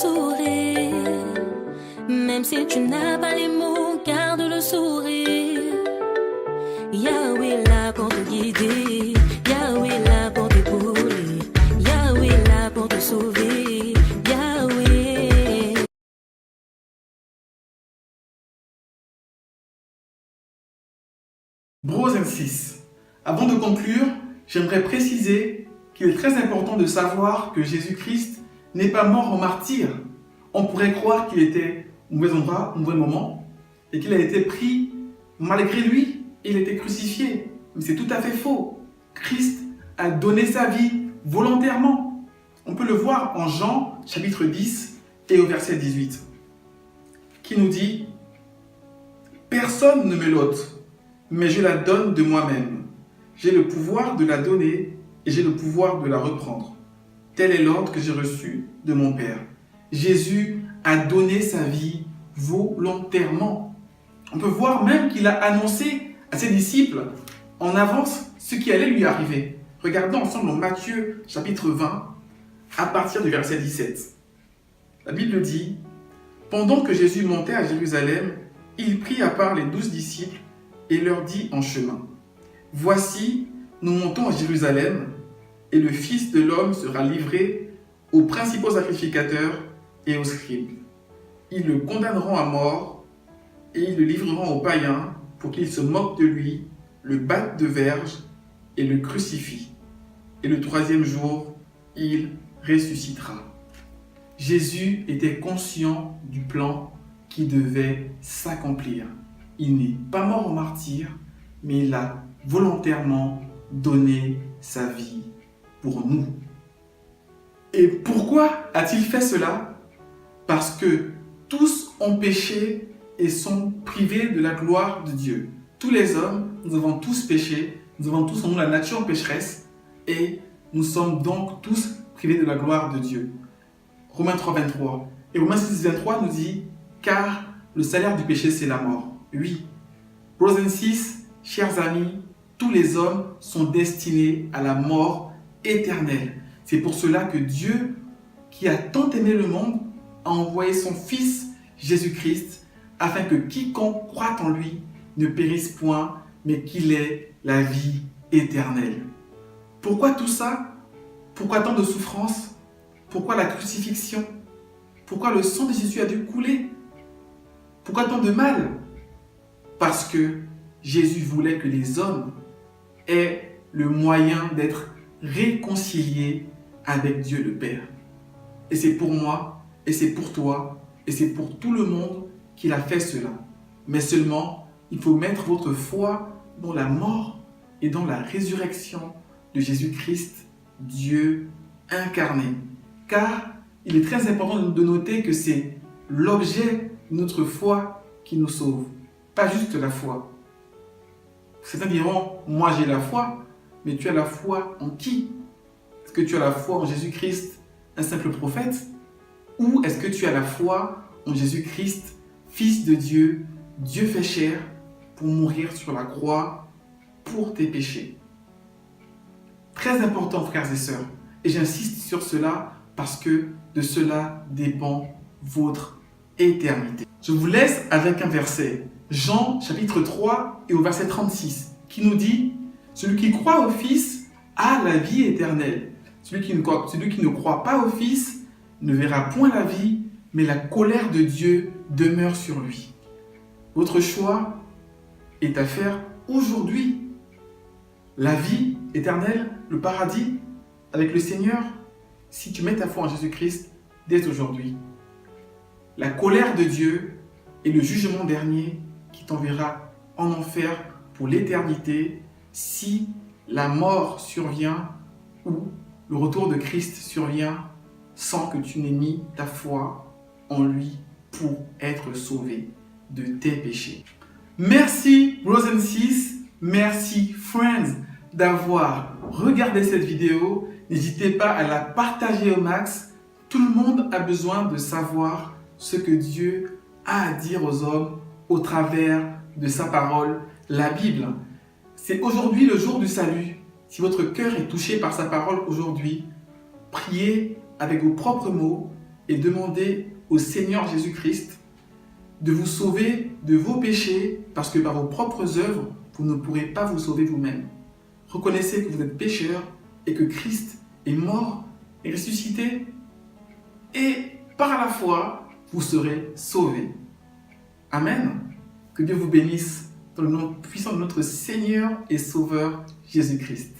sourire. Même si tu n'as pas les mots, garde le sourire. Yahweh là pour te guider, Yahweh là pour t'épauler, Yahweh là pour te sauver, Yahweh. Bros and sis, avant de conclure, j'aimerais préciser qu'il est très important de savoir que Jésus-Christ n'est pas mort en martyr. On pourrait croire qu'il était au mauvais endroit, au mauvais moment, et qu'il a été pris malgré lui. Il a été crucifié. Mais c'est tout à fait faux. Christ a donné sa vie volontairement. On peut le voir en Jean chapitre 10 et au verset 18, qui nous dit « Personne ne me l'ôte, mais je la donne de moi-même. J'ai le pouvoir de la donner et j'ai le pouvoir de la reprendre. Tel est l'ordre que j'ai reçu de mon Père. » Jésus a donné sa vie volontairement. On peut voir même qu'il a annoncé à ses disciples en avance ce qui allait lui arriver. Regardons ensemble en Matthieu chapitre 20 à partir du verset 17. La Bible dit « Pendant que Jésus montait à Jérusalem, il prit à part les 12 disciples et leur dit en chemin « Voici, nous montons à Jérusalem, et le Fils de l'homme sera livré aux principaux sacrificateurs et aux scribes. Ils le condamneront à mort et ils le livreront aux païens pour qu'ils se moquent de lui, le battent de verge et le crucifient. Et le troisième jour, il ressuscitera. » Jésus était conscient du plan qui devait s'accomplir. Il n'est pas mort en martyr, mais il a volontairement donné sa vie pour nous. Et pourquoi a-t-il fait cela? Parce que tous ont péché et sont privés de la gloire de Dieu. Tous les hommes, nous avons tous péché, nous avons tous en nous la nature pécheresse et nous sommes donc tous privés de la gloire de Dieu. Romains 3, 23. Et Romains 6, 23 nous dit « Car le salaire du péché, c'est la mort. » Oui. Bros and sis, chers amis, tous les hommes sont destinés à la mort éternelle. C'est pour cela que Dieu, qui a tant aimé le monde, a envoyé son Fils Jésus-Christ afin que quiconque croit en lui ne périsse point, mais qu'il ait la vie éternelle. Pourquoi tout ça? Pourquoi tant de souffrances? Pourquoi la crucifixion? Pourquoi le sang de Jésus a dû couler? Pourquoi tant de mal? Parce que Jésus voulait que les hommes aient le moyen d'être réconciliés avec Dieu le Père. Et c'est pour moi, et c'est pour toi, et c'est pour tout le monde qu'il a fait cela. Mais seulement, il faut mettre votre foi dans la mort et dans la résurrection de Jésus-Christ, Dieu incarné. Car il est très important de noter que c'est l'objet de notre foi qui nous sauve, pas juste la foi. Certains diront, moi j'ai la foi, mais tu as la foi en qui? Est-ce que tu as la foi en Jésus-Christ, un simple prophète? Ou est-ce que tu as la foi en Jésus-Christ, Fils de Dieu, Dieu fait chair, pour mourir sur la croix pour tes péchés? Très important, frères et sœurs, et j'insiste sur cela parce que de cela dépend votre éternité. Je vous laisse avec un verset, Jean chapitre 3 et au verset 36, qui nous dit « Celui qui croit au Fils a la vie éternelle. Celui qui ne croit pas au Fils ne verra point la vie, mais la colère de Dieu demeure sur lui. » Votre choix est à faire aujourd'hui. La vie éternelle, le paradis avec le Seigneur, si tu mets ta foi en Jésus-Christ dès aujourd'hui. La colère de Dieu et le jugement dernier qui t'enverra en enfer pour l'éternité si la mort survient ou le retour de Christ survient sans que tu n'aies mis ta foi en lui pour être sauvé de tes péchés. Merci bros and sis, merci friends d'avoir regardé cette vidéo. N'hésitez pas à la partager au max. Tout le monde a besoin de savoir ce que Dieu a à dire aux hommes au travers de sa parole, la Bible. C'est aujourd'hui le jour du salut. Si votre cœur est touché par sa parole aujourd'hui, priez avec vos propres mots et demandez au Seigneur Jésus-Christ de vous sauver de vos péchés parce que par vos propres œuvres, vous ne pourrez pas vous sauver vous-même. Reconnaissez que vous êtes pécheur et que Christ est mort et ressuscité et par la foi, vous serez sauvés. Amen. Que Dieu vous bénisse dans le nom puissant de notre Seigneur et Sauveur Jésus-Christ.